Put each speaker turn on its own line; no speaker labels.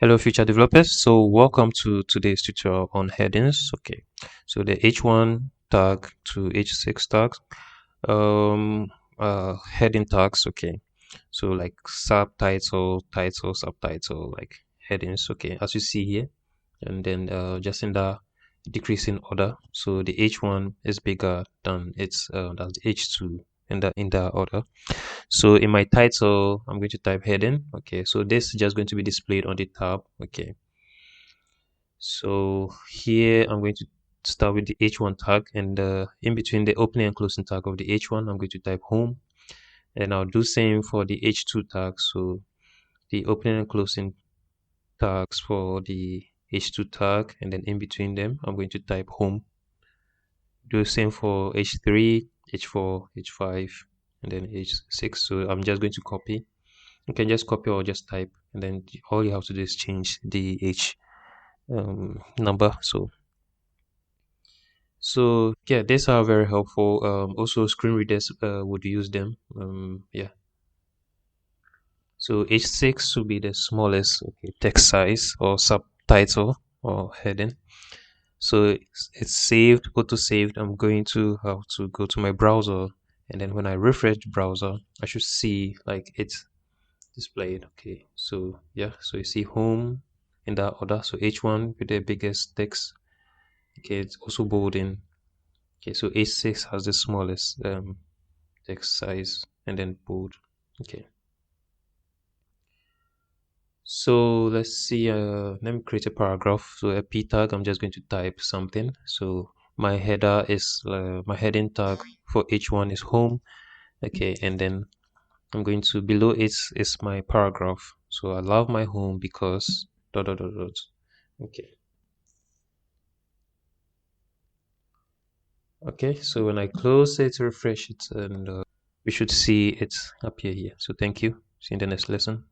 Hello, future developers. So, welcome to today's tutorial on headings. Okay, so the H1 tag to H6 tags, um, heading tags. Okay, so like subtitle, title, subtitle, like headings. Okay, as you see here, and then just in the decreasing order. So the H1 is bigger than that's the H2 in the order. So in my title, I'm going to type heading. Okay, so this is just going to be displayed on the tab. Okay, so here I'm going to start with the H1 tag, and in between the opening and closing tag of the H1, I'm going to type home, and I'll do same for the H2 tag. So the opening and closing tags for the H2 tag, and then in between them, I'm going to type home. Do the same for H3, H4, H5, and then H6. So I'm just going to copy. You can just copy or just type, and then all you have to do is change the H number. So yeah, these are very helpful. Also, screen readers would use them. Yeah. So H6 would be the smallest, okay, text size or subtitle or heading. So it's saved, auto saved. I'm going to have to go to my browser, and then when I refresh the browser, I should see like it's displayed. Okay. So yeah, so you see home in that order. So H1 with the biggest text. Okay, it's also bolding. Okay, so H6 has the smallest text size and then bold. Okay, so let's see. Let me create a paragraph. So a p tag, I'm just going to type something. So my header is my heading tag for H1 is home. Okay, and then I'm going to below it is my paragraph. So I love my home because dot dot dot dot. Okay. Okay, so when I close it, refresh it, and we should see it appear here. So thank you. See you in the next lesson.